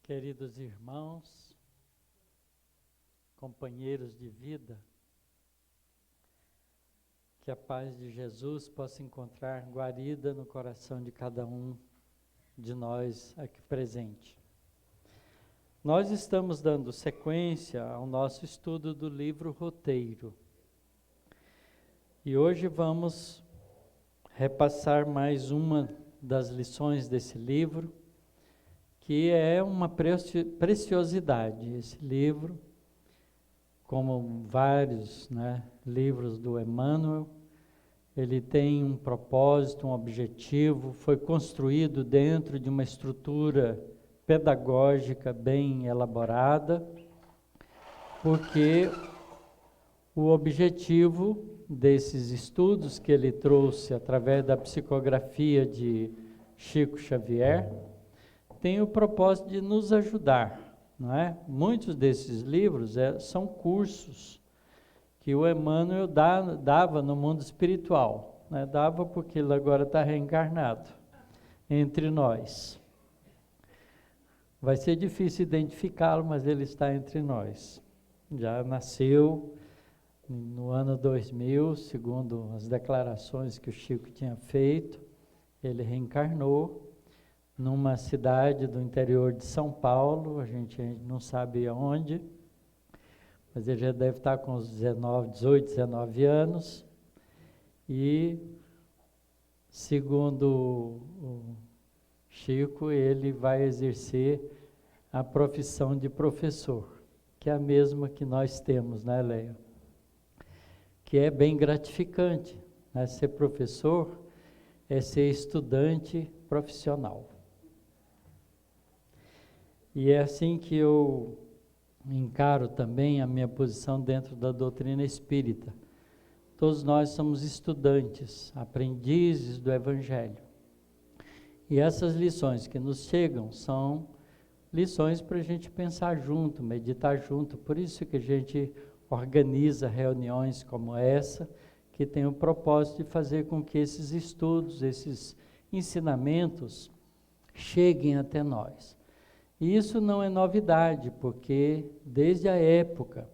Queridos irmãos, companheiros de vida, que a paz de Jesus possa encontrar guarida no coração de cada um de nós aqui presente. Nós estamos dando sequência ao nosso estudo do livro Roteiro. E hoje vamos repassar mais uma das lições desse livro, que é uma preciosidade. Esse livro, como vários livros do Emmanuel, ele tem um propósito, um objetivo, foi construído dentro de uma estrutura pedagógica bem elaborada, porque o objetivo desses estudos que ele trouxe através da psicografia de Chico Xavier tem o propósito de nos ajudar, não é? Muitos desses livros são cursos que o Emmanuel dava no mundo espiritual, né? Dava porque ele agora está reencarnado entre nós. Vai ser difícil identificá-lo, mas ele está entre nós. Já nasceu no ano 2000, segundo as declarações que o Chico tinha feito, ele reencarnou numa cidade do interior de São Paulo, a gente não sabe aonde, mas ele já deve estar com uns 18, 19 anos, e segundo o Chico, ele vai exercer a profissão de professor, que é a mesma que nós temos, né, Leia? Que é bem gratificante, né? Ser professor é ser estudante profissional. E é assim que eu encaro também a minha posição dentro da doutrina espírita. Todos nós somos estudantes, aprendizes do Evangelho. E essas lições que nos chegam são lições para a gente pensar junto, meditar junto. Por isso que a gente organiza reuniões como essa, que tem o propósito de fazer com que esses estudos, esses ensinamentos cheguem até nós. E isso não é novidade, porque desde a época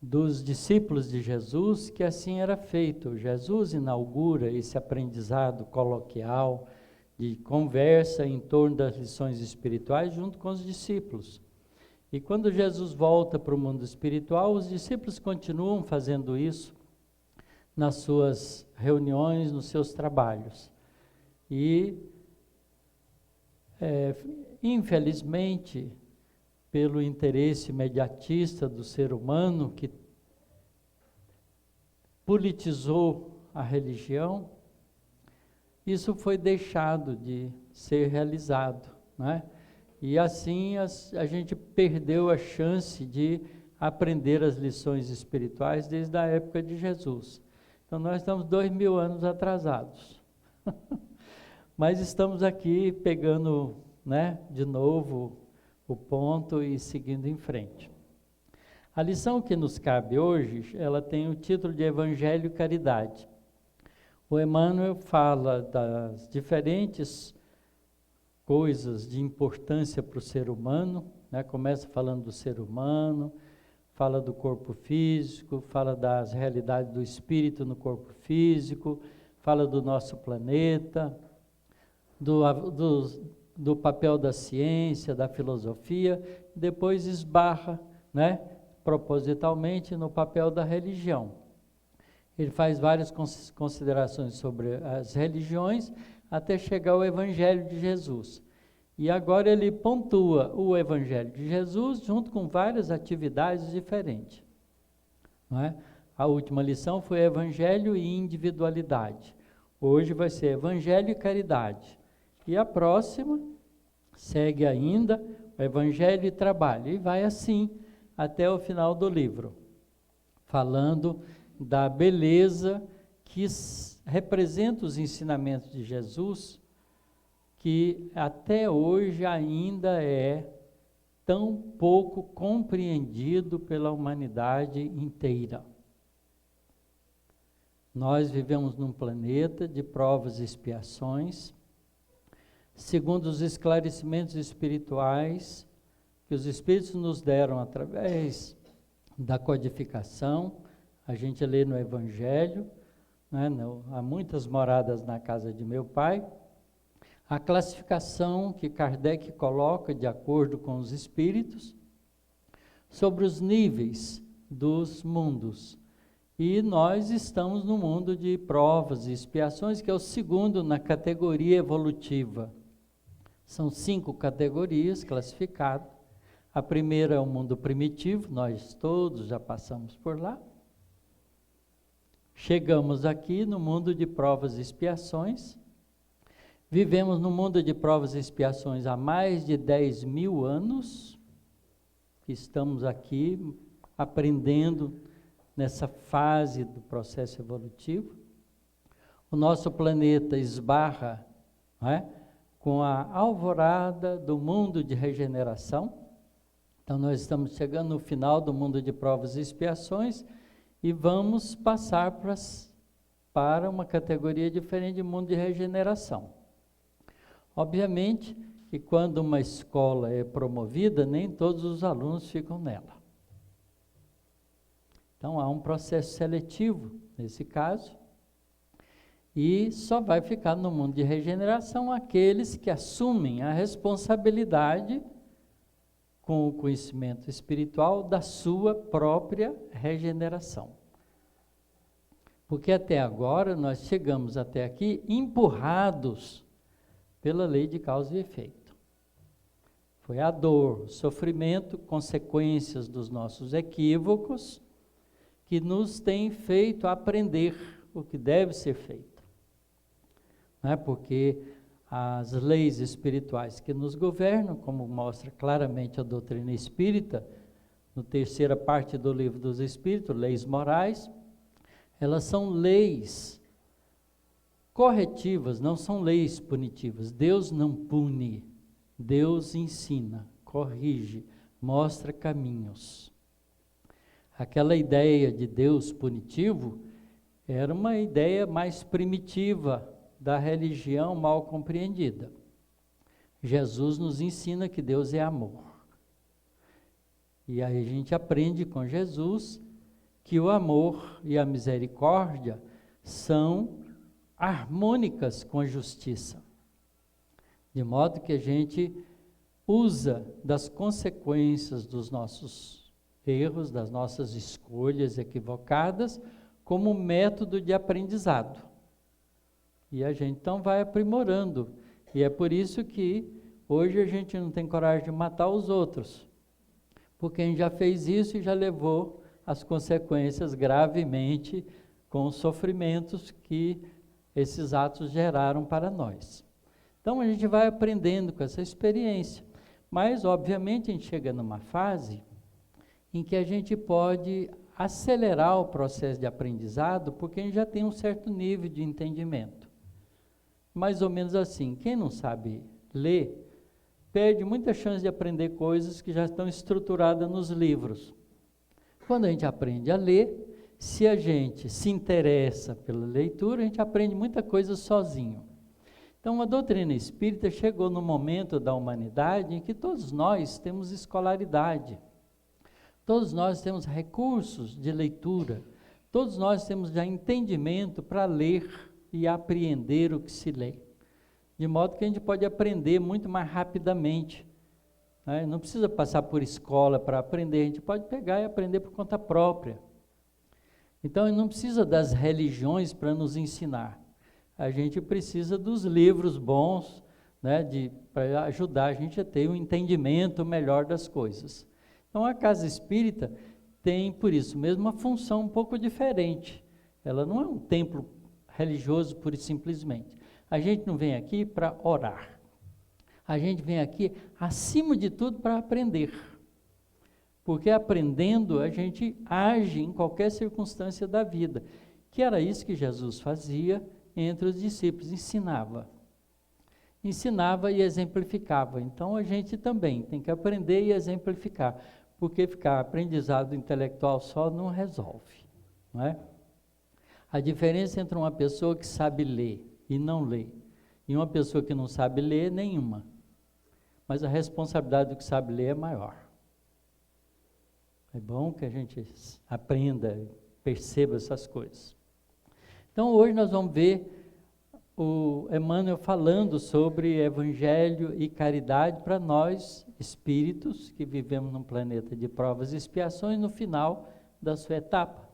dos discípulos de Jesus, que assim era feito. Jesus inaugura esse aprendizado coloquial, de conversa em torno das lições espirituais junto com os discípulos. E quando Jesus volta para o mundo espiritual, os discípulos continuam fazendo isso nas suas reuniões, nos seus trabalhos. E infelizmente, pelo interesse imediatista do ser humano, que politizou a religião, isso foi deixado de ser realizado, né? E assim a gente perdeu a chance de aprender as lições espirituais desde a época de Jesus. Então nós estamos 2000 anos atrasados. Mas estamos aqui pegando, de novo o ponto e seguindo em frente. A lição que nos cabe hoje, ela tem o título de Evangelho e Caridade. O Emmanuel fala das diferentes coisas de importância para o ser humano, começa falando do ser humano, fala do corpo físico, fala das realidades do espírito no corpo físico, fala do nosso planeta, do papel da ciência, da filosofia, depois esbarra, propositalmente no papel da religião. Ele faz várias considerações sobre as religiões, até chegar ao Evangelho de Jesus. E agora ele pontua o Evangelho de Jesus junto com várias atividades diferentes. A última lição foi Evangelho e Individualidade. Hoje vai ser Evangelho e Caridade. E a próxima segue ainda o Evangelho e Trabalho. E vai assim até o final do livro, falando da beleza que representa os ensinamentos de Jesus, que até hoje ainda é tão pouco compreendido pela humanidade inteira. Nós vivemos num planeta de provas e expiações, segundo os esclarecimentos espirituais que os Espíritos nos deram através da codificação. A gente lê no Evangelho, né, há muitas moradas na casa de meu pai. A classificação que Kardec coloca de acordo com os Espíritos sobre os níveis dos mundos. E nós estamos no mundo de provas e expiações, que é o segundo na categoria evolutiva. São 5 categorias classificadas. A primeira é o mundo primitivo, nós todos já passamos por lá. Chegamos aqui no mundo de provas e expiações. Vivemos no mundo de provas e expiações há mais de 10.000 anos. Estamos aqui aprendendo nessa fase do processo evolutivo. O nosso planeta esbarra, não é, com a alvorada do mundo de regeneração. Então nós estamos chegando no final do mundo de provas e expiações e vamos passar para uma categoria diferente de mundo de regeneração. Obviamente que quando uma escola é promovida, nem todos os alunos ficam nela. Então há um processo seletivo nesse caso, e só vai ficar no mundo de regeneração aqueles que assumem a responsabilidade com o conhecimento espiritual da sua própria regeneração. Porque até agora nós chegamos até aqui empurrados pela lei de causa e efeito. Foi a dor, o sofrimento, consequências dos nossos equívocos, que nos tem feito aprender o que deve ser feito. Não é? Porque as leis espirituais que nos governam, como mostra claramente a doutrina espírita, na terceira parte do Livro dos Espíritos, leis morais, elas são leis corretivas, não são leis punitivas. Deus não pune, Deus ensina, corrige, mostra caminhos. Aquela ideia de Deus punitivo era uma ideia mais primitiva da religião mal compreendida. Jesus nos ensina que Deus é amor. E aí a gente aprende com Jesus que o amor e a misericórdia são harmônicas com a justiça. De modo que a gente usa das consequências dos nossos erros, das nossas escolhas equivocadas, como método de aprendizado. E a gente então vai aprimorando. E é por isso que hoje a gente não tem coragem de matar os outros. Porque a gente já fez isso e já levou as consequências gravemente com os sofrimentos que esses atos geraram para nós. Então a gente vai aprendendo com essa experiência. Mas, obviamente, a gente chega numa fase em que a gente pode acelerar o processo de aprendizado, porque a gente já tem um certo nível de entendimento. Mais ou menos assim, quem não sabe ler, perde muita chance de aprender coisas que já estão estruturadas nos livros. Quando a gente aprende a ler, se a gente se interessa pela leitura, a gente aprende muita coisa sozinho. Então, a doutrina espírita chegou no momento da humanidade em que todos nós temos escolaridade. Todos nós temos recursos de leitura, todos nós temos já entendimento para ler e apreender o que se lê. De modo que a gente pode aprender muito mais rapidamente. Né? Não precisa passar por escola para aprender, a gente pode pegar e aprender por conta própria. Então, não precisa das religiões para nos ensinar. A gente precisa dos livros bons, né, para ajudar a gente a ter um entendimento melhor das coisas. Então, a casa espírita tem, por isso mesmo, uma função um pouco diferente. Ela não é um templo religioso pura e simplesmente. A gente não vem aqui para orar. A gente vem aqui, acima de tudo, para aprender. Porque aprendendo, a gente age em qualquer circunstância da vida. Que era isso que Jesus fazia entre os discípulos, ensinava. Ensinava e exemplificava. Então, a gente também tem que aprender e exemplificar. Porque ficar aprendizado intelectual só não resolve, não é? A diferença entre uma pessoa que sabe ler e não lê, E uma pessoa que não sabe ler, nenhuma. Mas a responsabilidade do que sabe ler é maior. É bom que a gente aprenda, perceba essas coisas. Então hoje nós vamos ver o Emmanuel falando sobre evangelho e caridade para nós, espíritos, que vivemos num planeta de provas e expiações, no final da sua etapa.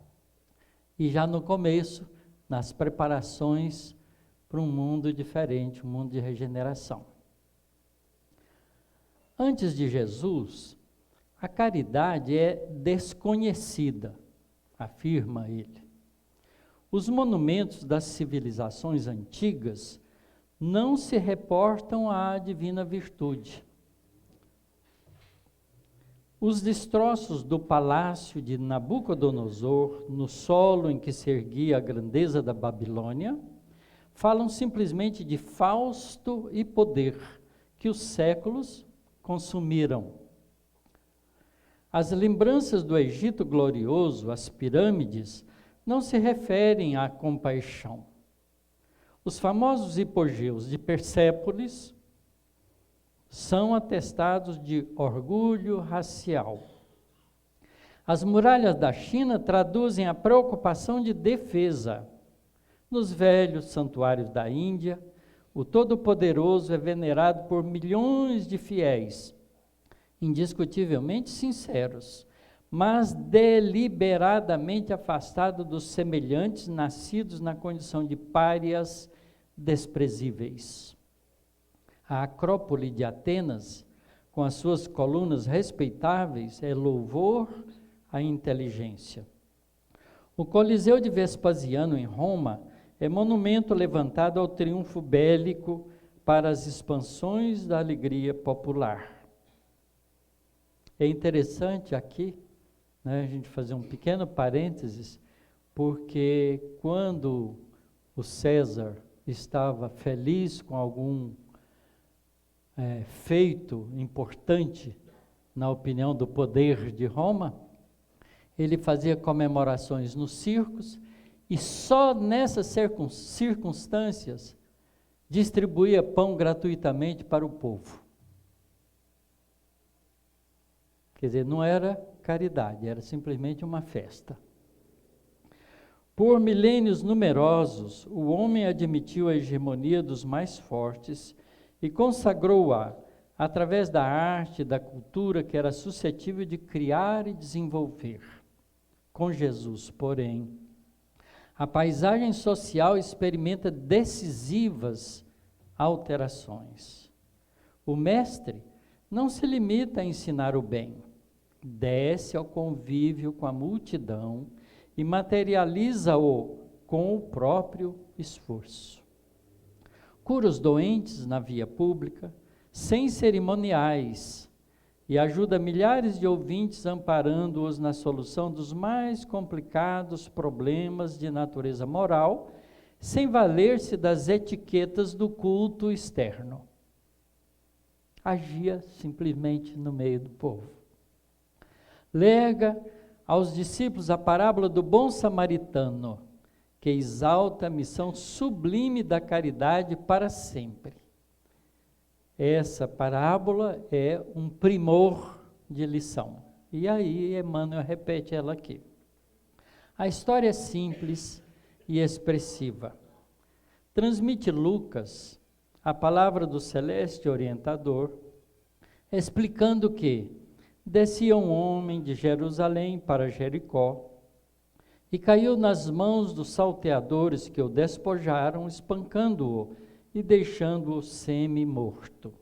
E já no começo, nas preparações para um mundo diferente, um mundo de regeneração. Antes de Jesus, a caridade é desconhecida, afirma ele. Os monumentos das civilizações antigas não se reportam à divina virtude. Os destroços do palácio de Nabucodonosor, no solo em que se erguia a grandeza da Babilônia, falam simplesmente de fausto e poder que os séculos consumiram. As lembranças do Egito glorioso, as pirâmides, não se referem à compaixão. Os famosos hipogeus de Persépolis são atestados de orgulho racial. As muralhas da China traduzem a preocupação de defesa. Nos velhos santuários da Índia, o Todo-Poderoso é venerado por milhões de fiéis, indiscutivelmente sinceros, mas deliberadamente afastado dos semelhantes nascidos na condição de párias desprezíveis. A Acrópole de Atenas, com as suas colunas respeitáveis, é louvor à inteligência. O Coliseu de Vespasiano, em Roma, é monumento levantado ao triunfo bélico para as expansões da alegria popular. É interessante aqui, a gente fazer um pequeno parênteses, porque quando o César estava feliz com algum feito importante, na opinião do poder de Roma, ele fazia comemorações nos circos e só nessas circunstâncias distribuía pão gratuitamente para o povo. Quer dizer, não era caridade, era simplesmente uma festa. Por milênios numerosos, o homem admitiu a hegemonia dos mais fortes e consagrou-a através da arte e da cultura que era suscetível de criar e desenvolver. Com Jesus, porém, a paisagem social experimenta decisivas alterações. O mestre não se limita a ensinar o bem, desce ao convívio com a multidão e materializa-o com o próprio esforço. Cura os doentes na via pública, sem cerimoniais, e ajuda milhares de ouvintes amparando-os na solução dos mais complicados problemas de natureza moral, sem valer-se das etiquetas do culto externo. Agia simplesmente no meio do povo. Lega aos discípulos a parábola do bom samaritano, que exalta a missão sublime da caridade para sempre. Essa parábola é um primor de lição. E aí Emmanuel repete ela aqui. A história é simples e expressiva. Transmite Lucas a palavra do celeste orientador, explicando que descia um homem de Jerusalém para Jericó e caiu nas mãos dos salteadores que o despojaram, espancando-o e deixando-o semi-morto.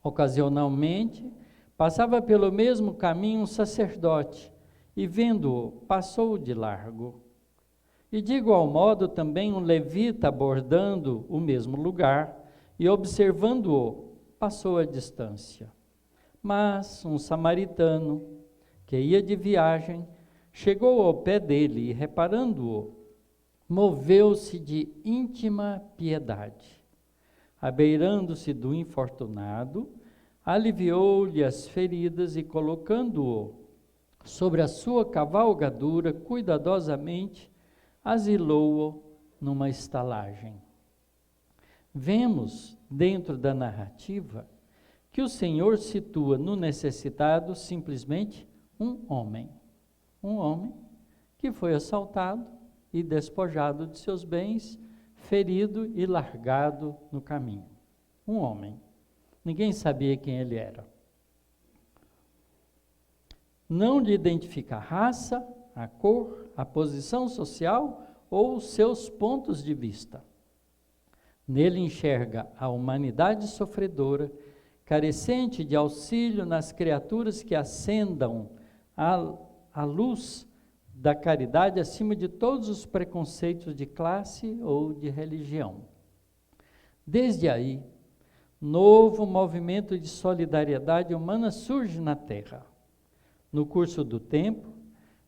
Ocasionalmente, passava pelo mesmo caminho um sacerdote e, vendo-o, passou de largo. E de igual modo também um levita abordando o mesmo lugar e observando-o, passou a distância. Mas um samaritano, que ia de viagem, chegou ao pé dele e, reparando-o, moveu-se de íntima piedade. Abeirando-se do infortunado, aliviou-lhe as feridas e, colocando-o sobre a sua cavalgadura, cuidadosamente asilou-o numa estalagem. vemos dentro da narrativa que o Senhor situa no necessitado simplesmente um homem que foi assaltado e despojado de seus bens, ferido e largado no caminho. Um homem. Ninguém sabia quem ele era. Não lhe identifica a raça, a cor, a posição social ou os seus pontos de vista. Nele enxerga a humanidade sofredora, carecente de auxílio nas criaturas que acendam a luz da caridade acima de todos os preconceitos de classe ou de religião. Desde aí, novo movimento de solidariedade humana surge na Terra. No curso do tempo,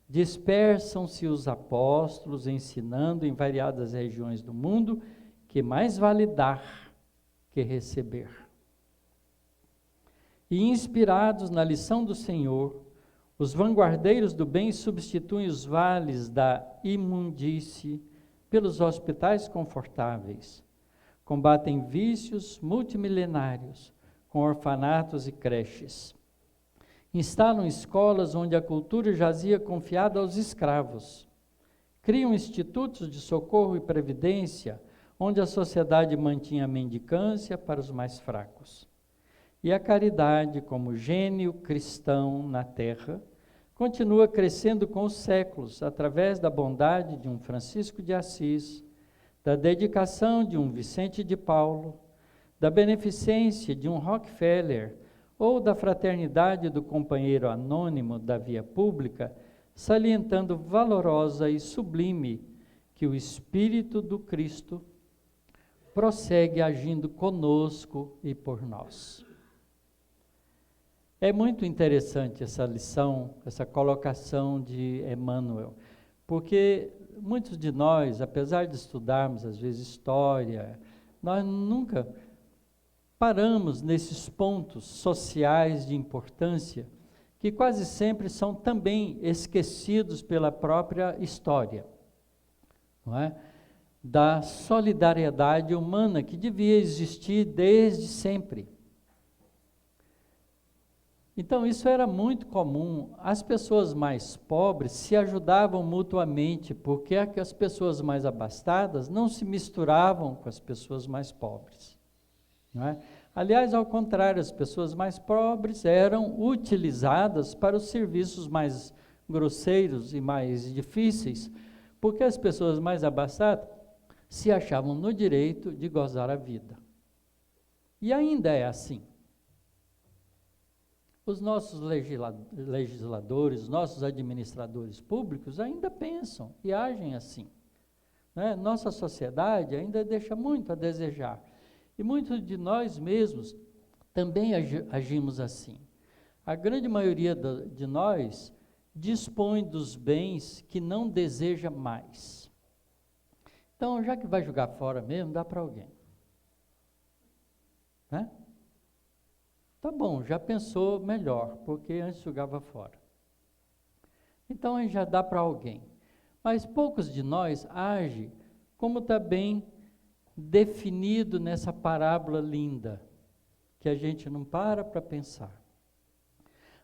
dispersam-se os apóstolos, ensinando em variadas regiões do mundo que mais vale dar que receber. E inspirados na lição do Senhor, os vanguardeiros do bem substituem os vales da imundície pelos hospitais confortáveis, combatem vícios multimilenários com orfanatos e creches, instalam escolas onde a cultura jazia confiada aos escravos, criam institutos de socorro e previdência onde a sociedade mantinha a mendicância para os mais fracos. E a caridade, como gênio cristão na terra, continua crescendo com os séculos, através da bondade de um Francisco de Assis, da dedicação de um Vicente de Paulo, da beneficência de um Rockefeller, ou da fraternidade do companheiro anônimo da via pública, salientando valorosa e sublime que o Espírito do Cristo prossegue agindo conosco e por nós. É muito interessante essa lição, essa colocação de Emmanuel, porque muitos de nós, apesar de estudarmos às vezes história, nós nunca paramos nesses pontos sociais de importância, que quase sempre são também esquecidos pela própria história, não é? Da solidariedade humana que devia existir desde sempre. Então, isso era muito comum. As pessoas mais pobres se ajudavam mutuamente, porque as pessoas mais abastadas não se misturavam com as pessoas mais pobres. Não é? Aliás, ao contrário, as pessoas mais pobres eram utilizadas para os serviços mais grosseiros e mais difíceis, porque as pessoas mais abastadas se achavam no direito de gozar a vida. E ainda é assim. Os nossos legisladores, nossos administradores públicos ainda pensam e agem assim. Né? Nossa sociedade ainda deixa muito a desejar. E muitos de nós mesmos também agimos assim. A grande maioria de nós dispõe dos bens que não deseja mais. Então, já que vai jogar fora mesmo, dá para alguém. Né? Tá bom, já pensou melhor, porque antes jogava fora. Então, aí já dá para alguém. Mas poucos de nós agem como está bem definido nessa parábola linda, que a gente não para pensar.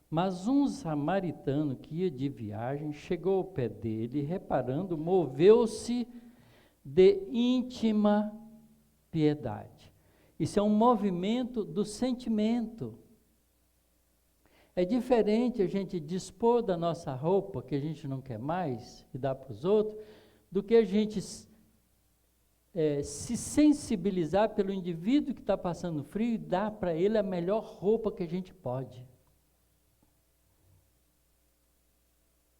Mas um samaritano que ia de viagem chegou ao pé dele e, reparando, moveu-se de íntima piedade. Isso é um movimento do sentimento. É diferente a gente dispor da nossa roupa, que a gente não quer mais, e dar para os outros, do que a gente se sensibilizar pelo indivíduo que está passando frio e dar para ele a melhor roupa que a gente pode.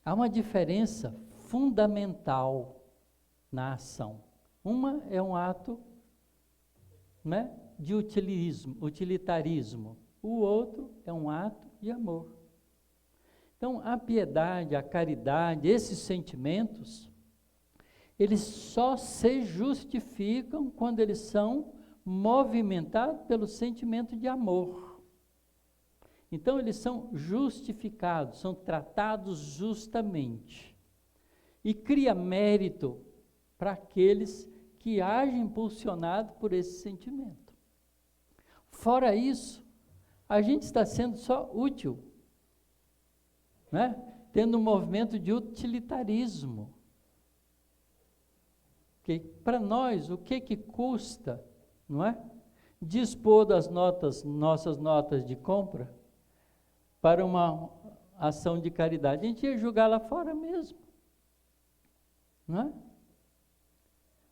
Há uma diferença fundamental na ação. Uma é um ato, né, de utilitarismo. O outro é um ato de amor. Então, a piedade, a caridade, esses sentimentos, eles só se justificam quando eles são movimentados pelo sentimento de amor. Então, eles são justificados, são tratados justamente. E cria mérito para aqueles que age impulsionado por esse sentimento. Fora isso, a gente está sendo só útil, né? Tendo um movimento de utilitarismo. Que para nós, o que custa, não é? Dispor das nossas notas de compra para uma ação de caridade. A gente ia jogar lá fora mesmo, não é?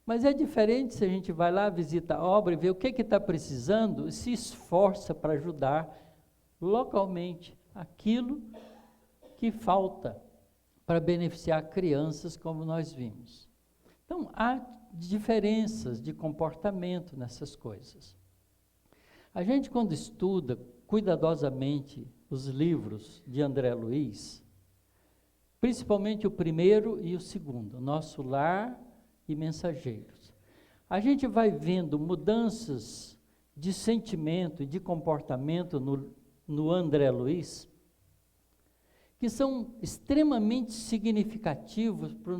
Mas é diferente se a gente vai lá, visita a obra e vê o que está precisando e se esforça para ajudar localmente aquilo que falta para beneficiar crianças, como nós vimos. Então, há diferenças de comportamento nessas coisas. A gente, quando estuda cuidadosamente os livros de André Luiz, principalmente o primeiro e o segundo, Nosso Lar e Mensageiros, a gente vai vendo mudanças de sentimento e de comportamento no André Luiz, que são extremamente significativos para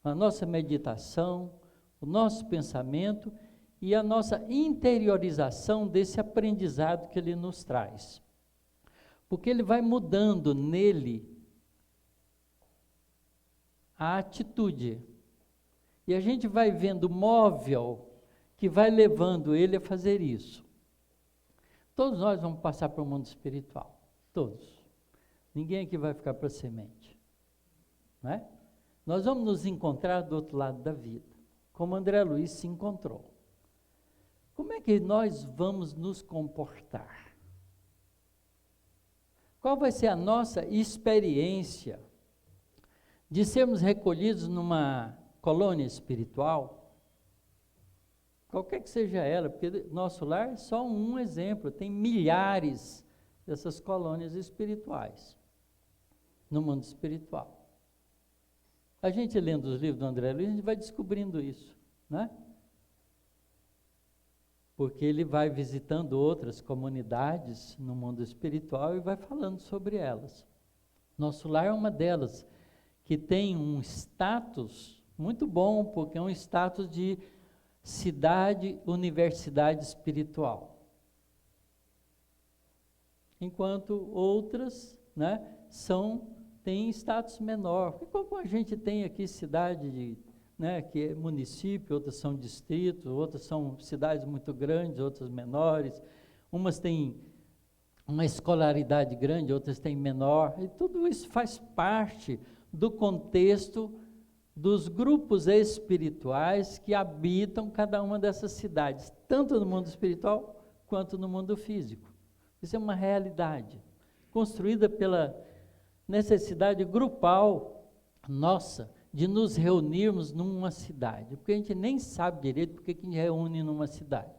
a nossa meditação, o nosso pensamento e a nossa interiorização desse aprendizado que ele nos traz. Porque ele vai mudando nele a atitude. E a gente vai vendo o móvel que vai levando ele a fazer isso. Todos nós vamos passar para o mundo espiritual. Todos. Ninguém aqui vai ficar para semente. Não é? Nós vamos nos encontrar do outro lado da vida, como André Luiz se encontrou. Como é que nós vamos nos comportar? Qual vai ser a nossa experiência de sermos recolhidos numa colônia espiritual? Qualquer que seja ela, porque Nosso Lar é só um exemplo, tem milhares dessas colônias espirituais no mundo espiritual. A gente lendo os livros do André Luiz, a gente vai descobrindo isso, né? Porque ele vai visitando outras comunidades no mundo espiritual e vai falando sobre elas. Nosso Lar é uma delas, que tem um status muito bom, porque é um status de cidade, universidade espiritual. Enquanto outras, né, têm status menor. Porque como a gente tem aqui cidade, né, que é município, outras são distritos, outras são cidades muito grandes, outras menores. Umas têm uma escolaridade grande, outras têm menor. E tudo isso faz parte do contexto dos grupos espirituais que habitam cada uma dessas cidades, tanto no mundo espiritual quanto no mundo físico. Isso é uma realidade, construída pela necessidade grupal nossa de nos reunirmos numa cidade, porque a gente nem sabe direito porque que a gente reúne numa cidade.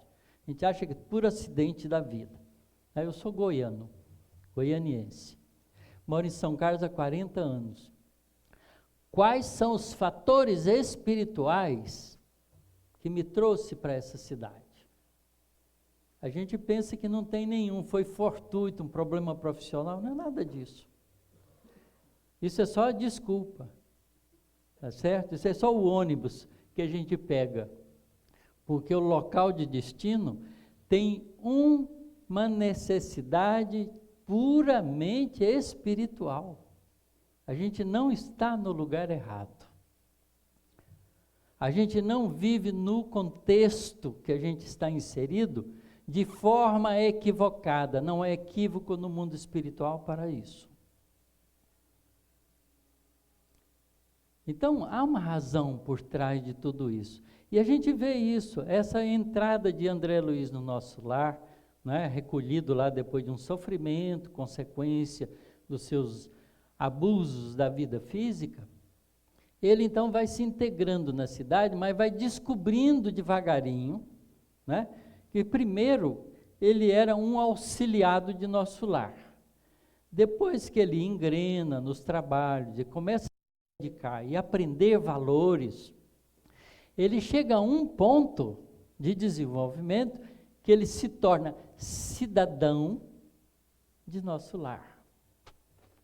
A gente acha que é por acidente da vida. Eu sou goianiense, moro em São Carlos há 40 anos. Quais são os fatores espirituais que me trouxe para essa cidade? A gente pensa que não tem nenhum, foi fortuito, um problema profissional, não é nada disso. Isso é só a desculpa, tá certo? Isso é só o ônibus que a gente pega, porque o local de destino tem uma necessidade puramente espiritual. A gente não está no lugar errado. A gente não vive no contexto que a gente está inserido de forma equivocada. Não é equívoco no mundo espiritual para isso. Então, há uma razão por trás de tudo isso. E a gente vê isso, essa entrada de André Luiz no Nosso Lar, né, recolhido lá depois de um sofrimento, consequência dos seus abusos da vida física, ele então vai se integrando na cidade, mas vai descobrindo devagarinho, né, que primeiro ele era um auxiliado de Nosso Lar. Depois que ele engrena nos trabalhos e começa a dedicar e aprender valores, ele chega a um ponto de desenvolvimento que ele se torna cidadão de Nosso Lar.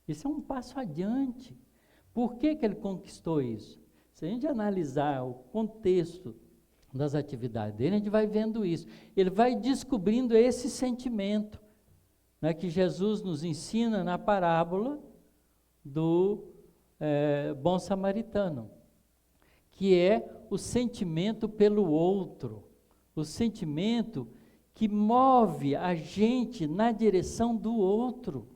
Isso é um passo adiante. Por que ele conquistou isso? Se a gente analisar o contexto das atividades dele, a gente vai vendo isso. Ele vai descobrindo esse sentimento, né, que Jesus nos ensina na parábola do bom samaritano, que é o sentimento pelo outro, o sentimento que move a gente na direção do outro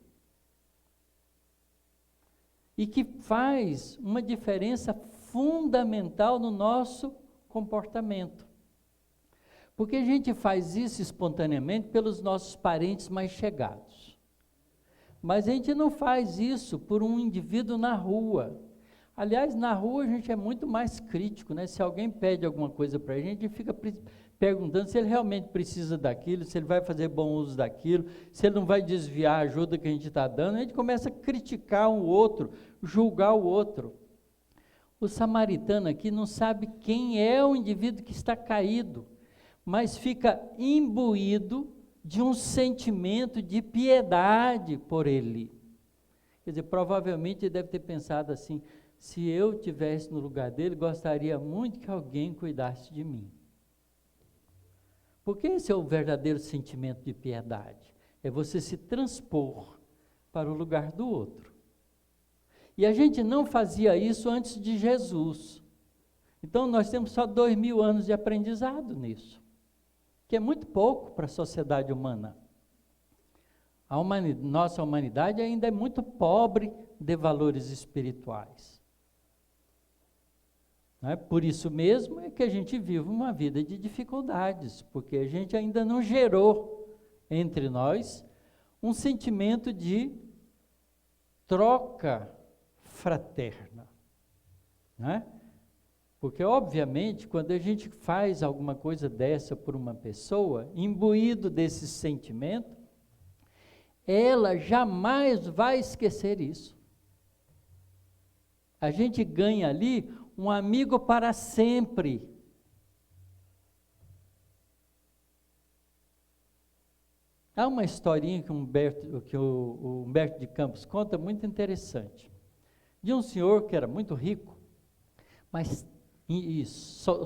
e que faz uma diferença fundamental no nosso comportamento. Porque a gente faz isso espontaneamente pelos nossos parentes mais chegados. Mas a gente não faz isso por um indivíduo na rua. Aliás, na rua a gente é muito mais crítico, né? Se alguém pede alguma coisa para a gente fica perguntando se ele realmente precisa daquilo, se ele vai fazer bom uso daquilo, se ele não vai desviar a ajuda que a gente está dando. A gente começa a criticar um outro, julgar o outro. O samaritano aqui não sabe quem é o indivíduo que está caído, mas fica imbuído de um sentimento de piedade por ele. Quer dizer, provavelmente ele deve ter pensado assim: se eu estivesse no lugar dele, gostaria muito que alguém cuidasse de mim. Porque esse é o verdadeiro sentimento de piedade. É você se transpor para o lugar do outro. E a gente não fazia isso antes de Jesus. Então nós temos só 2000 anos de aprendizado nisso, que é muito pouco para a sociedade humana. Nossa humanidade ainda é muito pobre de valores espirituais. Não é? Por isso mesmo é que a gente vive uma vida de dificuldades, porque a gente ainda não gerou entre nós um sentimento de troca fraterna. Não é? Porque, obviamente, quando a gente faz alguma coisa dessa por uma pessoa, imbuído desse sentimento, ela jamais vai esquecer isso. A gente ganha ali um amigo para sempre. Há uma historinha que o Humberto de Campos conta, muito interessante, de um senhor que era muito rico, mas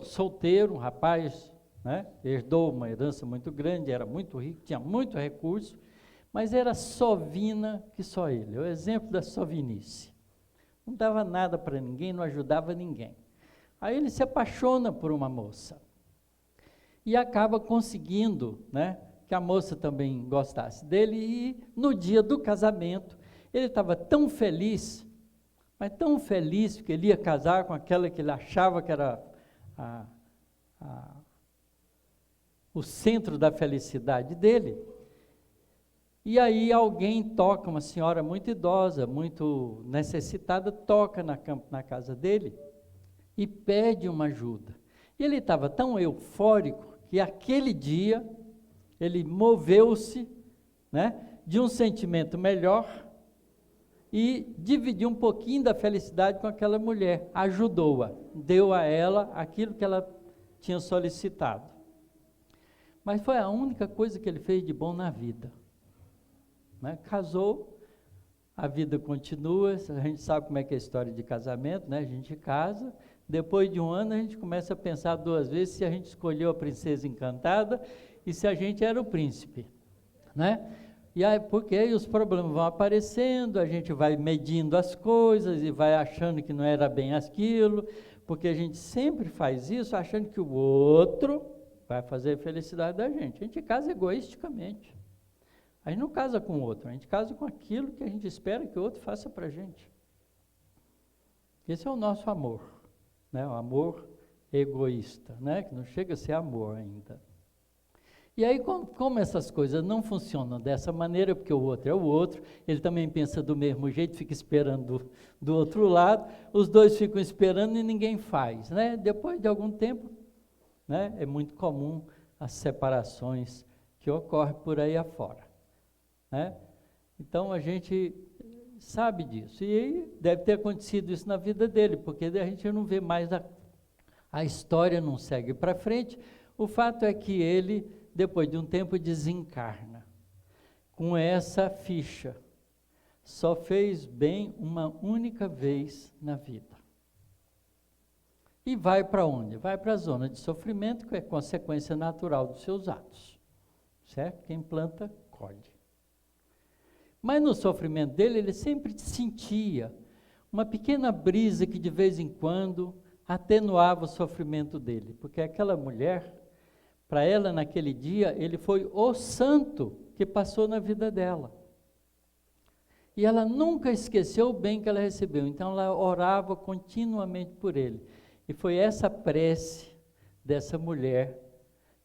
solteiro, um rapaz, né, herdou uma herança muito grande, era muito rico, tinha muito recurso, mas era sovina que só ele, é o exemplo da sovinice. Não dava nada para ninguém, não ajudava ninguém. Aí ele se apaixona por uma moça e acaba conseguindo, né, que a moça também gostasse dele, e no dia do casamento ele estava tão feliz, mas tão feliz que ele ia casar com aquela que ele achava que era o centro da felicidade dele. E aí alguém toca, uma senhora muito idosa, muito necessitada, toca na casa dele e pede uma ajuda. E ele estava tão eufórico que aquele dia ele moveu-se, né, de um sentimento melhor e dividiu um pouquinho da felicidade com aquela mulher, ajudou-a, deu a ela aquilo que ela tinha solicitado. Mas foi a única coisa que ele fez de bom na vida. Né? Casou, a vida continua, a gente sabe como é que é a história de casamento, né? A gente casa, depois de um ano a gente começa a pensar 2 vezes se a gente escolheu a princesa encantada e se a gente era o príncipe, né? E aí, porque aí os problemas vão aparecendo, a gente vai medindo as coisas e vai achando que não era bem aquilo, porque a gente sempre faz isso achando que o outro vai fazer a felicidade da gente. A gente casa egoisticamente. A gente não casa com o outro, a gente casa com aquilo que a gente espera que o outro faça para a gente. Esse é o nosso amor, né? O amor egoísta, né? Que não chega a ser amor ainda. E aí, como essas coisas não funcionam dessa maneira, porque o outro é o outro, ele também pensa do mesmo jeito, fica esperando do outro lado, os dois ficam esperando e ninguém faz, né? Depois de algum tempo, né? É muito comum as separações que ocorrem por aí afora. Né? Então a gente sabe disso, e deve ter acontecido isso na vida dele, porque a gente não vê mais, a história não segue para frente. O fato é que ele, depois de um tempo, desencarna com essa ficha: só fez bem uma única vez na vida. e vai para onde? Vai para a zona de sofrimento, que é consequência natural dos seus atos. Certo? Quem planta, colhe. Mas no sofrimento dele, ele sempre sentia uma pequena brisa que de vez em quando atenuava o sofrimento dele. Porque aquela mulher, para ela naquele dia, ele foi o santo que passou na vida dela. E ela nunca esqueceu o bem que ela recebeu. Então ela orava continuamente por ele. E foi essa prece dessa mulher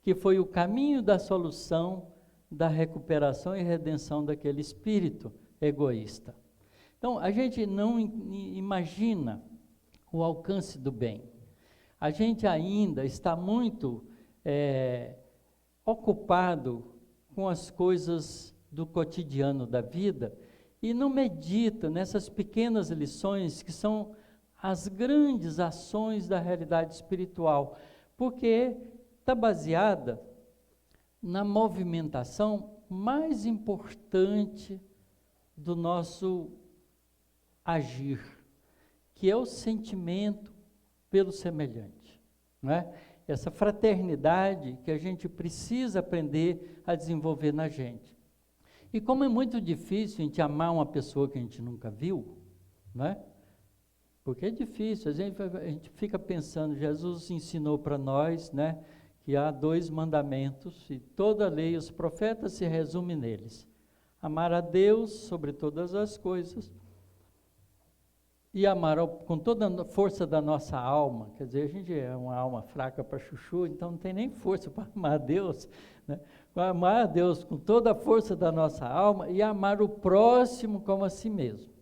que foi o caminho da solução, da recuperação e redenção daquele espírito egoísta. Então, a gente não imagina o alcance do bem. A gente ainda está muito ocupado com as coisas do cotidiano da vida e não medita nessas pequenas lições que são as grandes ações da realidade espiritual, porque está baseada na movimentação mais importante do nosso agir, que é o sentimento pelo semelhante, não é? Essa fraternidade que a gente precisa aprender a desenvolver na gente. E como é muito difícil a gente amar uma pessoa que a gente nunca viu, não é? Porque é difícil, a gente fica pensando, Jesus ensinou para nós, né, que há 2 mandamentos, e toda a lei e os profetas se resumem neles. Amar a Deus sobre todas as coisas, e amar com toda a força da nossa alma. Quer dizer, a gente é uma alma fraca para chuchu, então não tem nem força para amar a Deus, né? Amar a Deus com toda a força da nossa alma e amar o próximo como a si mesmo.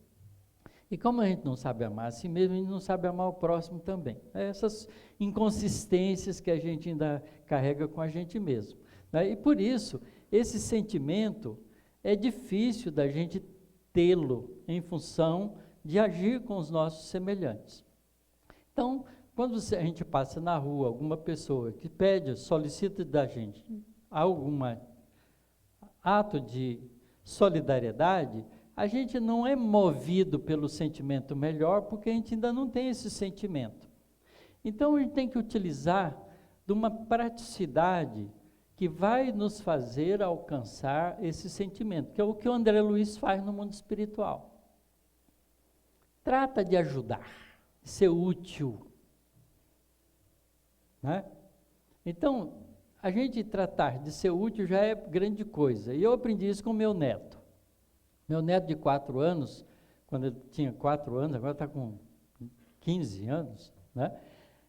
E como a gente não sabe amar a si mesmo, a gente não sabe amar o próximo também. Essas inconsistências que a gente ainda carrega com a gente mesmo, né? E por isso, esse sentimento é difícil da gente tê-lo em função de agir com os nossos semelhantes. Então, quando a gente passa na rua, alguma pessoa que pede, solicita da gente algum ato de solidariedade, a gente não é movido pelo sentimento melhor, porque a gente ainda não tem esse sentimento. Então, a gente tem que utilizar de uma praticidade que vai nos fazer alcançar esse sentimento, que é o que o André Luiz faz no mundo espiritual. Trata de ajudar, de ser útil, né? Então, a gente tratar de ser útil já é grande coisa. E eu aprendi isso com o meu neto. Meu neto de 4 anos, quando ele tinha 4 anos, agora está com 15 anos, né?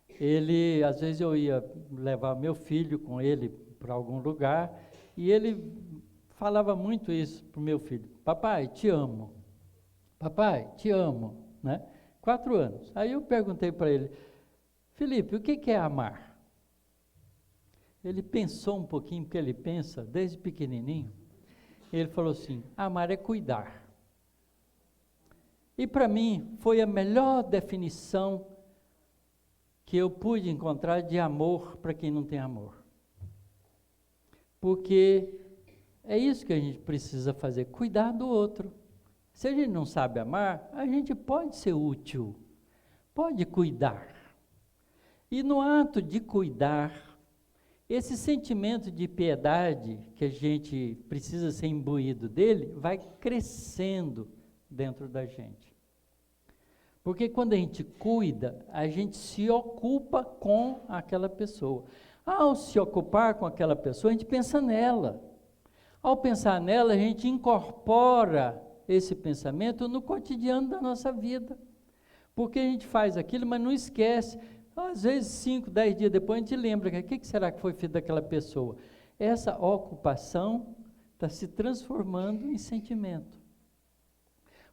Ele, às vezes eu ia levar meu filho com ele para algum lugar, e ele falava muito isso para o meu filho: papai, te amo. Papai, te amo, né? 4 anos. Aí eu perguntei para ele: Felipe, o que é amar? Ele pensou um pouquinho, porque ele pensa desde pequenininho. Ele falou assim: amar é cuidar. E para mim foi a melhor definição que eu pude encontrar de amor para quem não tem amor. Porque é isso que a gente precisa fazer, cuidar do outro. Se a gente não sabe amar, a gente pode ser útil, pode cuidar. E no ato de cuidar, esse sentimento de piedade que a gente precisa ser imbuído dele, vai crescendo dentro da gente. Porque quando a gente cuida, a gente se ocupa com aquela pessoa. Ao se ocupar com aquela pessoa, a gente pensa nela. Ao pensar nela, a gente incorpora esse pensamento no cotidiano da nossa vida. Porque a gente faz aquilo, mas não esquece. Às vezes, 5, 10 dias depois, a gente lembra, o que será que foi feito daquela pessoa? Essa ocupação está se transformando em sentimento.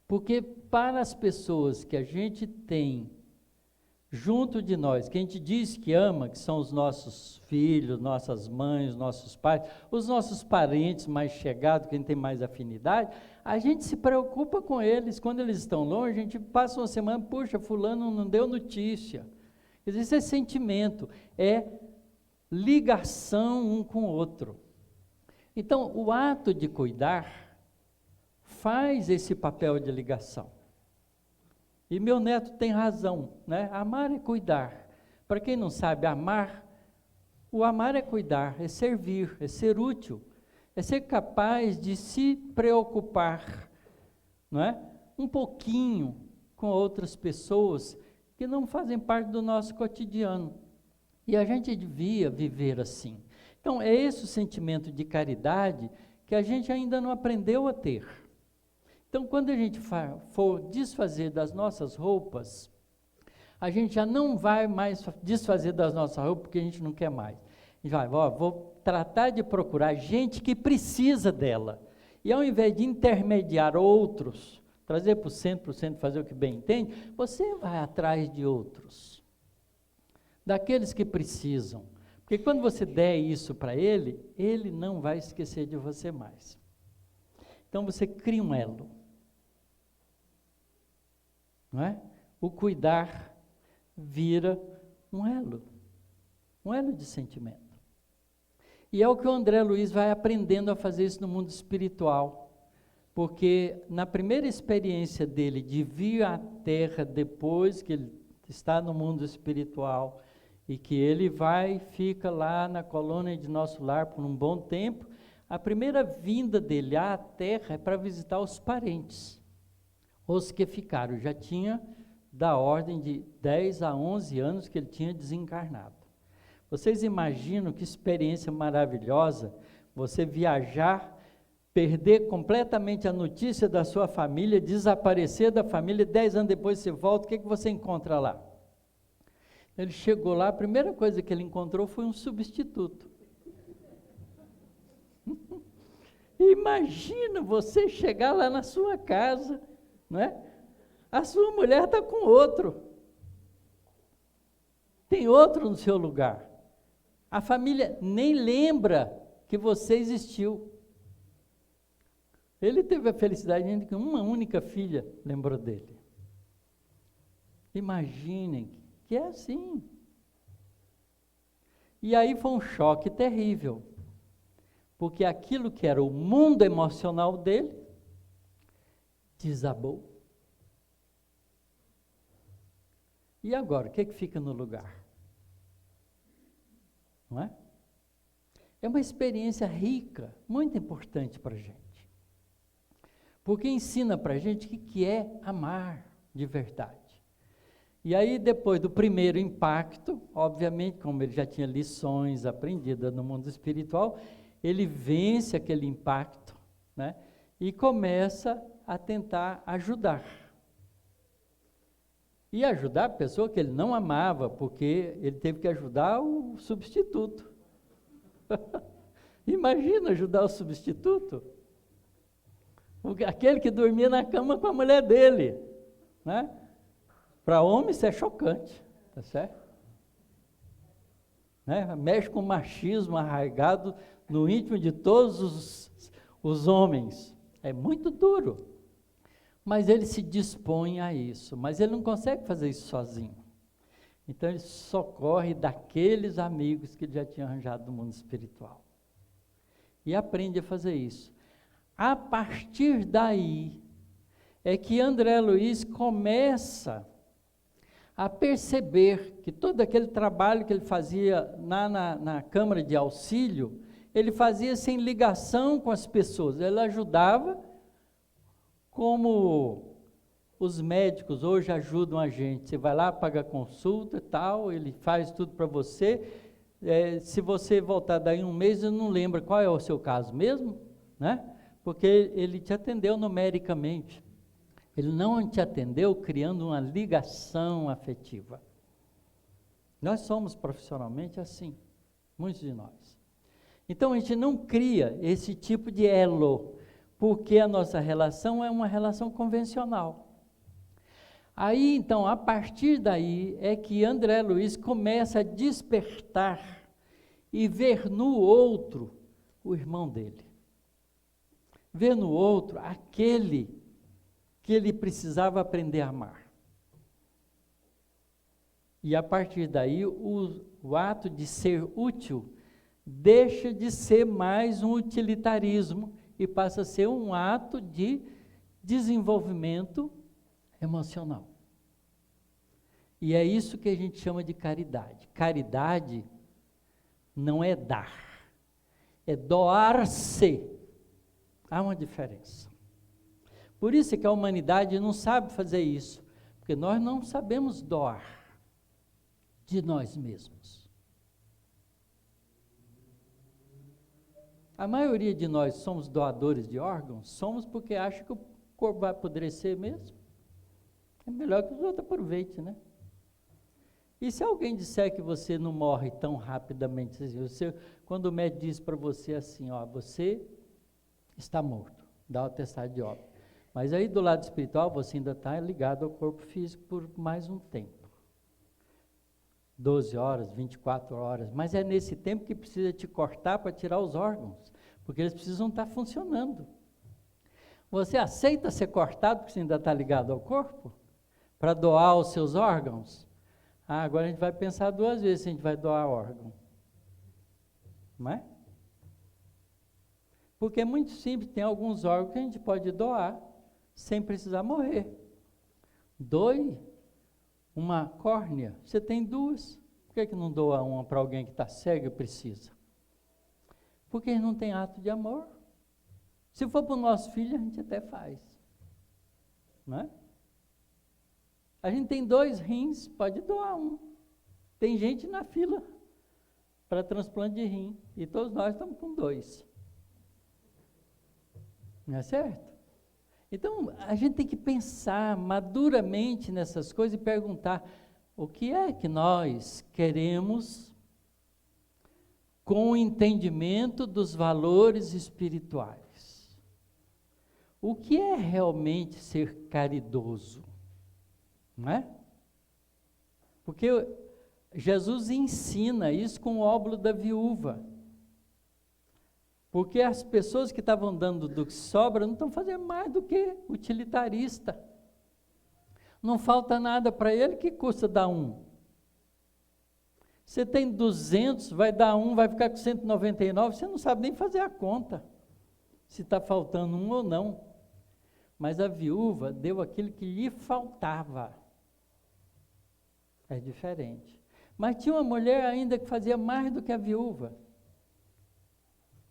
Porque para as pessoas que a gente tem junto de nós, que a gente diz que ama, que são os nossos filhos, nossas mães, nossos pais, os nossos parentes mais chegados, que a gente tem mais afinidade, a gente se preocupa com eles. Quando eles estão longe, a gente passa uma semana, puxa, fulano não deu notícia. Quer dizer, isso é sentimento, é ligação um com o outro. Então, o ato de cuidar faz esse papel de ligação. E meu neto tem razão, né? Amar é cuidar. Para quem não sabe, amar, o amar é cuidar, é servir, é ser útil, é ser capaz de se preocupar, não é? Um pouquinho com outras pessoas que não fazem parte do nosso cotidiano. E a gente devia viver assim. Então, é esse o sentimento de caridade que a gente ainda não aprendeu a ter. Então, quando a gente for desfazer das nossas roupas, a gente já não vai mais desfazer das nossas roupas porque a gente não quer mais. A gente vai, vou tratar de procurar gente que precisa dela. E ao invés de intermediar outros, trazer para o centro fazer o que bem entende, você vai atrás de outros. Daqueles que precisam. Porque quando você der isso para ele, ele não vai esquecer de você mais. Então você cria um elo. Não é? O cuidar vira um elo de sentimento. E é o que o André Luiz vai aprendendo a fazer isso no mundo espiritual. Porque na primeira experiência dele de vir à Terra depois que ele está no mundo espiritual, e que ele fica lá na colônia de Nosso Lar por um bom tempo, a primeira vinda dele à Terra é para visitar os parentes, os que ficaram. Já tinha da ordem de 10 a 11 anos que ele tinha desencarnado. Vocês imaginam que experiência maravilhosa, você viajar, perder completamente a notícia da sua família, desaparecer da família, 10 anos depois você volta, o que você encontra lá? Ele chegou lá, a primeira coisa que ele encontrou foi um substituto. Imagina você chegar lá na sua casa, não é? A sua mulher está com outro. Tem outro no seu lugar. A família nem lembra que você existiu. Ele teve a felicidade de que uma única filha lembrou dele. Imaginem que é assim. E aí foi um choque terrível, porque aquilo que era o mundo emocional dele, desabou. E agora, o que fica no lugar? Não é? É uma experiência rica, muito importante para a gente, porque ensina para a gente o que é amar de verdade. E aí, depois do primeiro impacto, obviamente, como ele já tinha lições aprendidas no mundo espiritual, ele vence aquele impacto, né? E começa a tentar ajudar. E ajudar a pessoa que ele não amava, porque ele teve que ajudar o substituto. Imagina ajudar o substituto. Aquele que dormia na cama com a mulher dele, né? Para homem isso é chocante, tá certo? Né? Mexe com o machismo arraigado no íntimo de todos os homens. É muito duro. Mas ele se dispõe a isso. Mas ele não consegue fazer isso sozinho. Então ele socorre daqueles amigos que ele já tinha arranjado no mundo espiritual. E aprende a fazer isso. A partir daí é que André Luiz começa a perceber que todo aquele trabalho que ele fazia na Câmara de Auxílio, ele fazia sem ligação com as pessoas, ele ajudava como os médicos hoje ajudam a gente. Você vai lá, paga consulta e tal, ele faz tudo para você, se você voltar daí um mês, ele não lembra qual é o seu caso mesmo, né? Porque ele te atendeu numericamente. Ele não te atendeu criando uma ligação afetiva. Nós somos profissionalmente assim, muitos de nós. Então a gente não cria esse tipo de elo, porque a nossa relação é uma relação convencional. Aí então, a partir daí, é que André Luiz começa a despertar e ver no outro o irmão dele. Ver no outro aquele que ele precisava aprender a amar. E a partir daí, o ato de ser útil deixa de ser mais um utilitarismo e passa a ser um ato de desenvolvimento emocional. E é isso que a gente chama de caridade. Caridade não é dar, é doar-se. Há uma diferença. Por isso é que a humanidade não sabe fazer isso, porque nós não sabemos doar de nós mesmos. A maioria de nós somos doadores de órgãos, somos porque acha que o corpo vai apodrecer mesmo. É melhor que os outros aproveitem, né? E se alguém disser que você não morre tão rapidamente, quando o médico diz para você assim, ó, você está morto, dá o atestado de óbito. Mas aí do lado espiritual você ainda está ligado ao corpo físico por mais um tempo. 12 horas, 24 horas, mas é nesse tempo que precisa te cortar para tirar os órgãos, porque eles precisam estar funcionando. Você aceita ser cortado porque você ainda está ligado ao corpo? Para doar os seus órgãos? Agora a gente vai pensar 2 vezes se a gente vai doar órgão. Não é? Porque é muito simples, tem alguns órgãos que a gente pode doar sem precisar morrer. Doe uma córnea, você tem 2. Por que não doa uma para alguém que está cego e precisa? Porque não tem ato de amor. Se for para o nosso filho, a gente até faz. Não é? A gente tem 2 rins, pode doar um. Tem gente na fila para transplante de rim, e todos nós estamos com 2. Não é certo? Então, a gente tem que pensar maduramente nessas coisas e perguntar o que é que nós queremos com o entendimento dos valores espirituais. O que é realmente ser caridoso? Não é? Porque Jesus ensina isso com o óbolo da viúva. Porque as pessoas que estavam dando do que sobra não estão fazendo mais do que utilitarista. Não falta nada para ele, que custa dar 1? Você tem 200, vai dar 1, vai ficar com 199, você não sabe nem fazer a conta, se está faltando 1 ou não. Mas a viúva deu aquilo que lhe faltava. É diferente. Mas tinha uma mulher ainda que fazia mais do que a viúva,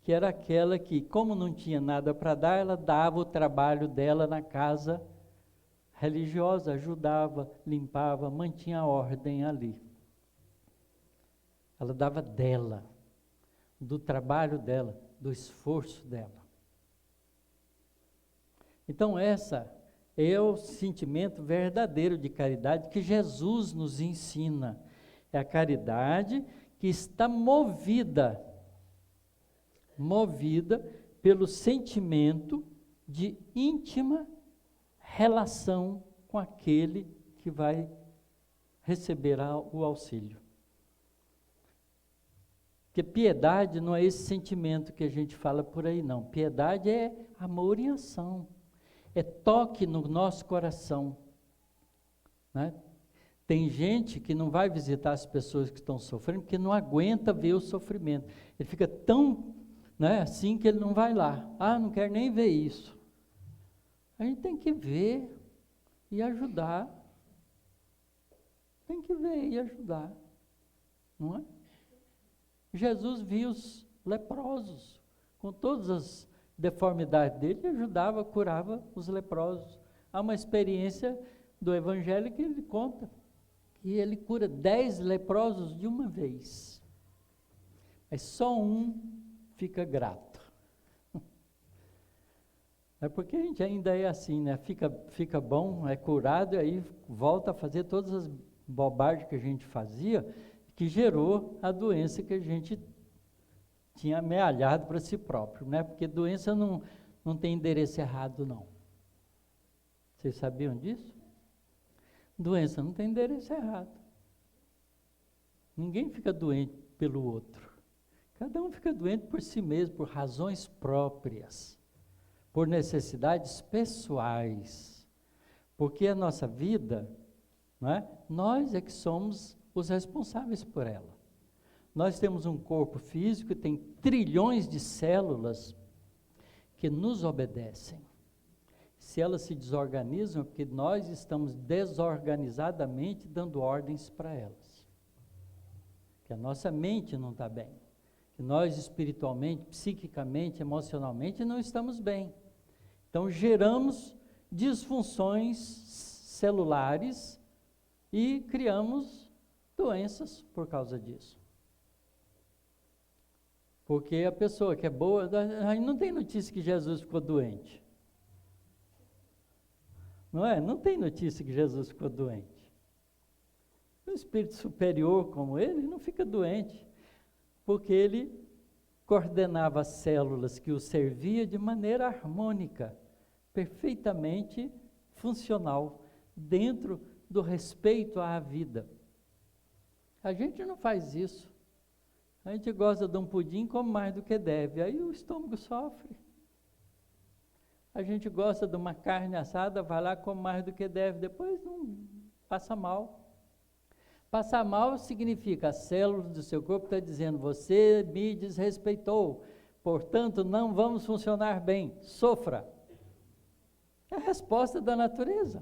que era aquela que, como não tinha nada para dar, ela dava o trabalho dela na casa religiosa, ajudava, limpava, mantinha a ordem ali. Ela dava dela, do trabalho dela, do esforço dela. Então essa é o sentimento verdadeiro de caridade que Jesus nos ensina. É a caridade que está movida pelo sentimento de íntima relação com aquele que vai receber o auxílio. Porque piedade não é esse sentimento que a gente fala por aí, não. Piedade é amor em ação, é toque no nosso coração, né? Tem gente que não vai visitar as pessoas que estão sofrendo, porque não aguenta ver o sofrimento. Ele fica tão, né, assim que ele não vai lá. Não quero nem ver isso. A gente tem que ver e ajudar. Tem que ver e ajudar, não é? Jesus viu os leprosos, com todas as deformidades dele, e ajudava, curava os leprosos. Há uma experiência do Evangelho que ele conta, que ele cura 10 leprosos de uma vez, mas só um fica grato. É porque a gente ainda é assim, né? Fica bom, é curado, e aí volta a fazer todas as bobagens que a gente fazia, que gerou a doença que a gente tinha amealhado para si próprio, né? Porque doença não tem endereço errado, não. Vocês sabiam disso? Doença não tem endereço errado. Ninguém fica doente pelo outro. Cada um fica doente por si mesmo, por razões próprias, por necessidades pessoais. Porque a nossa vida, não é? Nós é que somos os responsáveis por ela. Nós temos um corpo físico que tem trilhões de células que nos obedecem. se elas se desorganizam, é porque nós estamos desorganizadamente dando ordens para elas. Que a nossa mente não está bem. Que nós espiritualmente, psiquicamente, emocionalmente não estamos bem. Então geramos disfunções celulares e criamos doenças por causa disso. Porque a pessoa que é boa, não tem notícia que Jesus ficou doente. Não é? Não tem notícia que Jesus ficou doente. Um espírito superior como ele não fica doente, porque ele coordenava as células que o servia de maneira harmônica, perfeitamente funcional, dentro do respeito à vida. A gente não faz isso. A gente gosta de um pudim, come mais do que deve, aí o estômago sofre. A gente gosta de uma carne assada, vai lá, come mais do que deve, depois não passa mal. Passar mal significa as células do seu corpo estão dizendo, você me desrespeitou, portanto não vamos funcionar bem, sofra. É a resposta da natureza.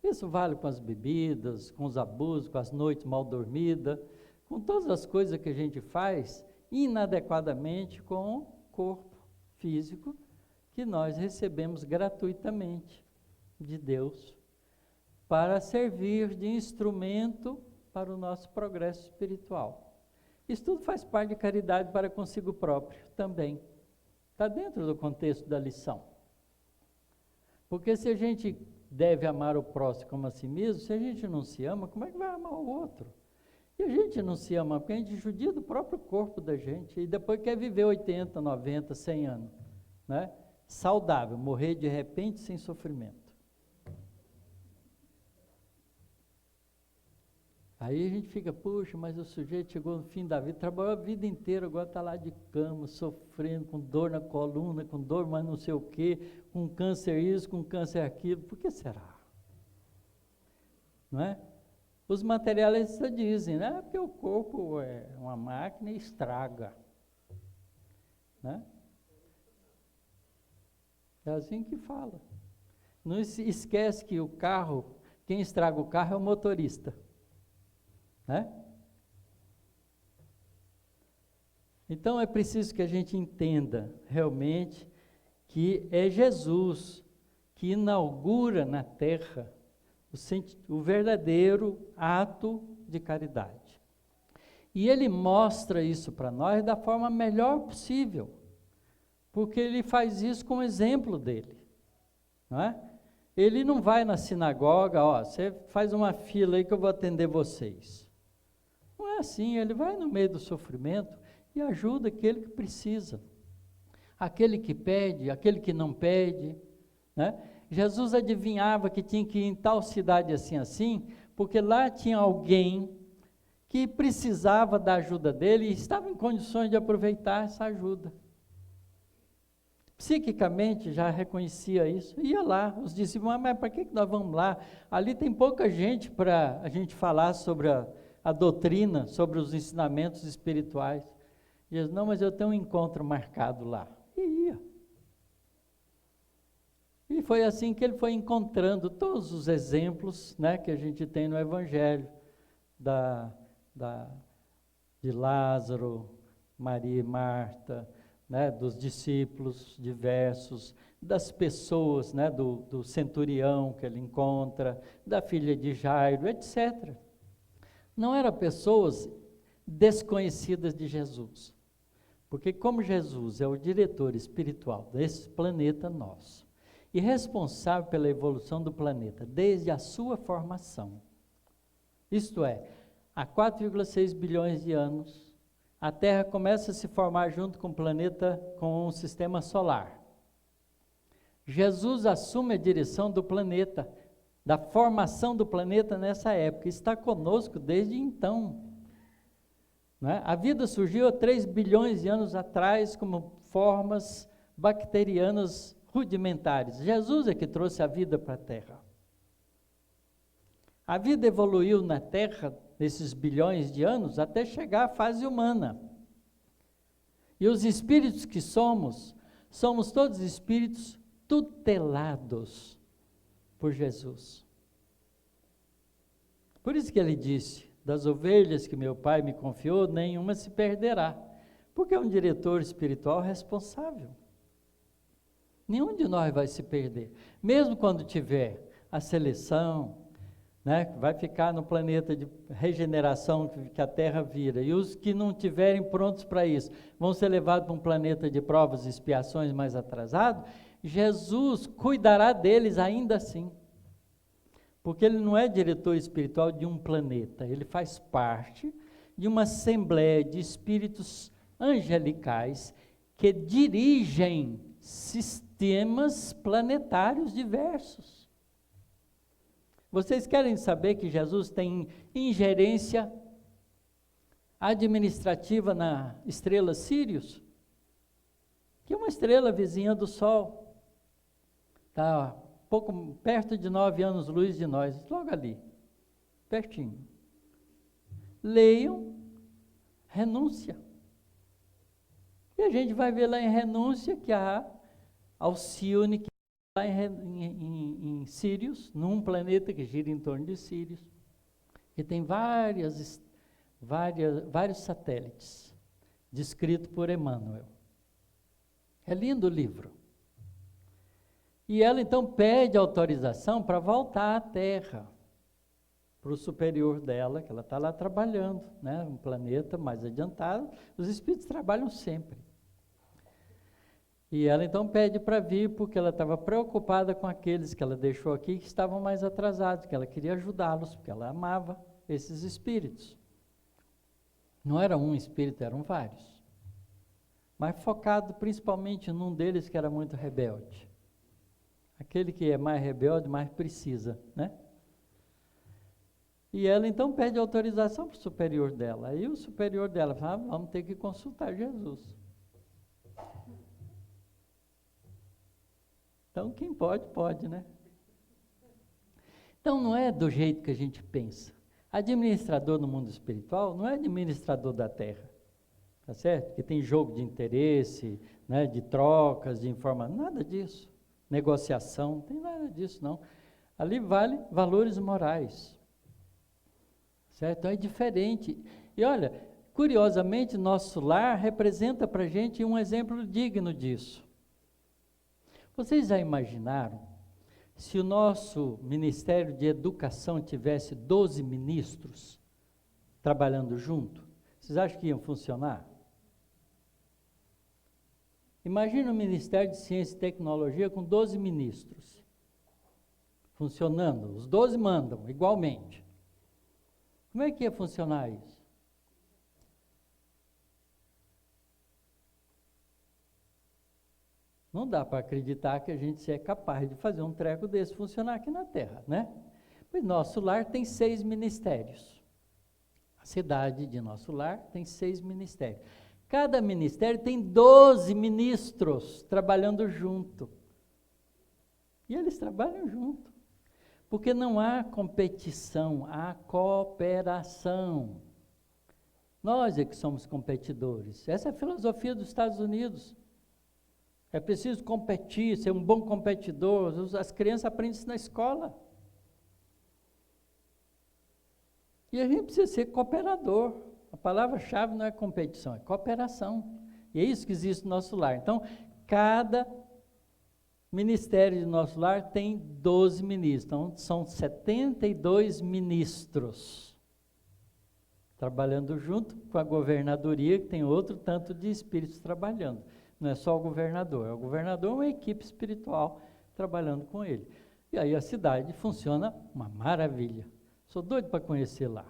Isso vale com as bebidas, com os abusos, com as noites mal dormidas, com todas as coisas que a gente faz inadequadamente com o corpo físico que nós recebemos gratuitamente de Deus para servir de instrumento para o nosso progresso espiritual. Isso tudo faz parte de caridade para consigo próprio também. Está dentro do contexto da lição. Porque se a gente deve amar o próximo como a si mesmo, se a gente não se ama, como é que vai amar o outro? E a gente não se ama porque a gente judia do próprio corpo da gente e depois quer viver 80, 90, 100 anos, né? Saudável, morrer de repente sem sofrimento. Aí a gente fica, puxa, mas o sujeito chegou no fim da vida, trabalhou a vida inteira, agora está lá de cama, sofrendo, com dor na coluna, com dor mais não sei o quê, com câncer isso, com câncer aquilo, por que será? Não é? Os materialistas dizem, né? Porque o corpo é uma máquina e estraga. Né? É assim que fala. Não esquece que o carro, quem estraga o carro é o motorista. Né? Então é preciso que a gente entenda realmente que é Jesus que inaugura na terra o verdadeiro ato de caridade. E ele mostra isso para nós da forma melhor possível, porque ele faz isso com o exemplo dele. Não é? Ele não vai na sinagoga, ó, você faz uma fila aí que eu vou atender vocês. Não é assim, ele vai no meio do sofrimento e ajuda aquele que precisa. Aquele que pede, aquele que não pede, né? Jesus adivinhava que tinha que ir em tal cidade assim, porque lá tinha alguém que precisava da ajuda dele e estava em condições de aproveitar essa ajuda. Psiquicamente já reconhecia isso, ia lá, os discípulos, mas para que nós vamos lá? Ali tem pouca gente para a gente falar sobre a doutrina, sobre os ensinamentos espirituais. Jesus, não, mas eu tenho um encontro marcado lá. E ia. E foi assim que ele foi encontrando todos os exemplos, né, que a gente tem no Evangelho, de Lázaro, Maria e Marta, né, dos discípulos diversos, das pessoas, né, do centurião que ele encontra, da filha de Jairo, etc. Não eram pessoas desconhecidas de Jesus, porque como Jesus é o diretor espiritual desse planeta nosso, e responsável pela evolução do planeta, desde a sua formação. Isto é, há 4,6 bilhões de anos, a Terra começa a se formar junto com o planeta, com o sistema solar. Jesus assume a direção do planeta, da formação do planeta nessa época, está conosco desde então. Não é? A vida surgiu há 3 bilhões de anos atrás, como formas bacterianas rudimentares. Jesus é que trouxe a vida para a Terra. A vida evoluiu na Terra, nesses bilhões de anos, até chegar à fase humana. E os espíritos que somos todos espíritos tutelados por Jesus. Por isso que ele disse, das ovelhas que meu pai me confiou, nenhuma se perderá, porque é um diretor espiritual responsável. Nenhum de nós vai se perder, mesmo quando tiver a seleção, né, vai ficar no planeta de regeneração que a Terra vira, e os que não tiverem prontos para isso, vão ser levados para um planeta de provas e expiações mais atrasado. Jesus cuidará deles ainda assim, porque ele não é diretor espiritual de um planeta, ele faz parte de uma assembleia de espíritos angelicais que dirigem sistemas planetários diversos. Vocês querem saber que Jesus tem ingerência administrativa na estrela Sírius? Que é uma estrela vizinha do Sol. Está pouco perto de 9 anos-luz de nós, logo ali, pertinho. Leiam Renúncia. E a gente vai ver lá em Renúncia que há Alcione, que lá em Sírios, num planeta que gira em torno de Sírios, que tem vários satélites, descrito por Emmanuel. É lindo o livro. E ela então pede autorização para voltar à Terra, para o superior dela, que ela está lá trabalhando, né? Um planeta mais adiantado, os espíritos trabalham sempre. E ela então pede para vir, porque ela estava preocupada com aqueles que ela deixou aqui, que estavam mais atrasados, que ela queria ajudá-los, porque ela amava esses espíritos. Não era um espírito, eram vários. Mas focado principalmente num deles que era muito rebelde. Aquele que é mais rebelde, mais precisa, né? E ela então pede autorização para o superior dela. Aí o superior dela fala, vamos ter que consultar Jesus. Então quem pode, pode, né? Então não é do jeito que a gente pensa. Administrador no mundo espiritual não é administrador da Terra, tá certo? Que tem jogo de interesse, né, de trocas, de informação, nada disso. Negociação, não tem nada disso não. Ali vale valores morais, certo? Então é diferente. E olha, curiosamente, nosso lar representa para a gente um exemplo digno disso. Vocês já imaginaram se o nosso Ministério de Educação tivesse 12 ministros trabalhando junto? Vocês acham que iam funcionar? Imagina o Ministério de Ciência e Tecnologia com 12 ministros funcionando. Os 12 mandam igualmente. Como é que ia funcionar isso? Não dá para acreditar que a gente é capaz de fazer um treco desse funcionar aqui na Terra, né? Pois nosso lar tem 6 ministérios. A cidade de nosso lar tem 6 ministérios. Cada ministério tem 12 ministros trabalhando junto. E eles trabalham junto. Porque não há competição, há cooperação. Nós é que somos competidores. Essa é a filosofia dos Estados Unidos. É preciso competir, ser um bom competidor. As crianças aprendem isso na escola. E a gente precisa ser cooperador. A palavra-chave não é competição, é cooperação. E é isso que existe no nosso lar. Então, cada ministério do nosso lar tem 12 ministros. Então, são 72 ministros trabalhando junto com a governadoria, que tem outro tanto de espíritos trabalhando. Não é só o governador. O governador é uma equipe espiritual trabalhando com ele. E aí a cidade funciona uma maravilha. Sou doido para conhecer lá.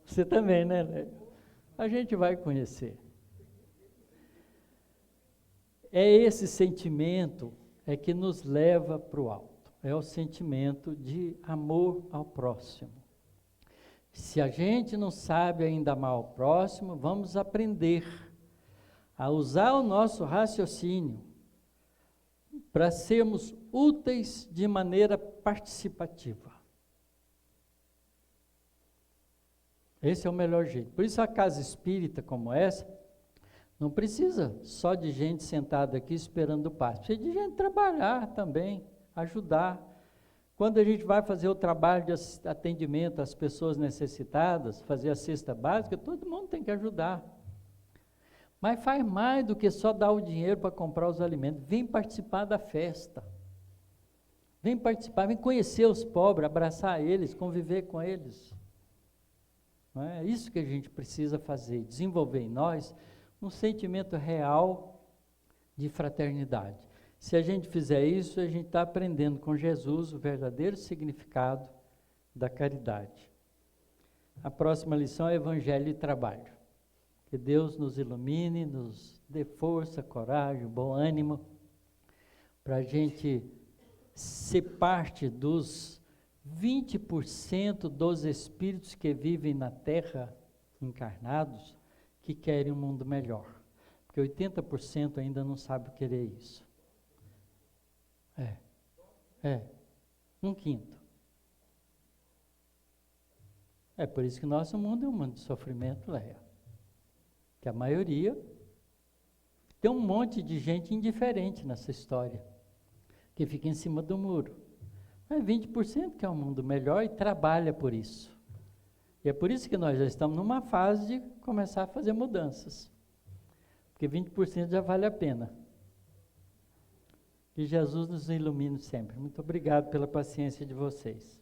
Você também, né? A gente vai conhecer. É esse sentimento que nos leva para o alto. É o sentimento de amor ao próximo. Se a gente não sabe ainda amar ao próximo, vamos aprender a usar o nosso raciocínio para sermos úteis de maneira participativa. Esse é o melhor jeito. Por isso a casa espírita como essa Não precisa só de gente sentada aqui esperando o passe. Precisa de gente trabalhar também, ajudar. Quando a gente vai fazer o trabalho de atendimento às pessoas necessitadas, fazer a cesta básica, todo mundo tem que ajudar. Mas faz mais do que só dar o dinheiro para comprar os alimentos. Vem participar da festa. Vem participar, vem conhecer os pobres, abraçar eles, conviver com eles. Não é isso que a gente precisa fazer, desenvolver em nós um sentimento real de fraternidade. Se a gente fizer isso, a gente está aprendendo com Jesus o verdadeiro significado da caridade. A próxima lição é Evangelho e Trabalho. Que Deus nos ilumine, nos dê força, coragem, bom ânimo, para a gente ser parte dos 20% dos espíritos que vivem na Terra, encarnados, que querem um mundo melhor. Porque 80% ainda não sabe querer isso. Um quinto. É por isso que nosso mundo é um mundo de sofrimento, Leia. Que a maioria tem um monte de gente indiferente nessa história, que fica em cima do muro. Mas 20% quer um mundo melhor e trabalha por isso. E é por isso que nós já estamos numa fase de começar a fazer mudanças. Porque 20% já vale a pena. Que Jesus nos ilumine sempre. Muito obrigado pela paciência de vocês.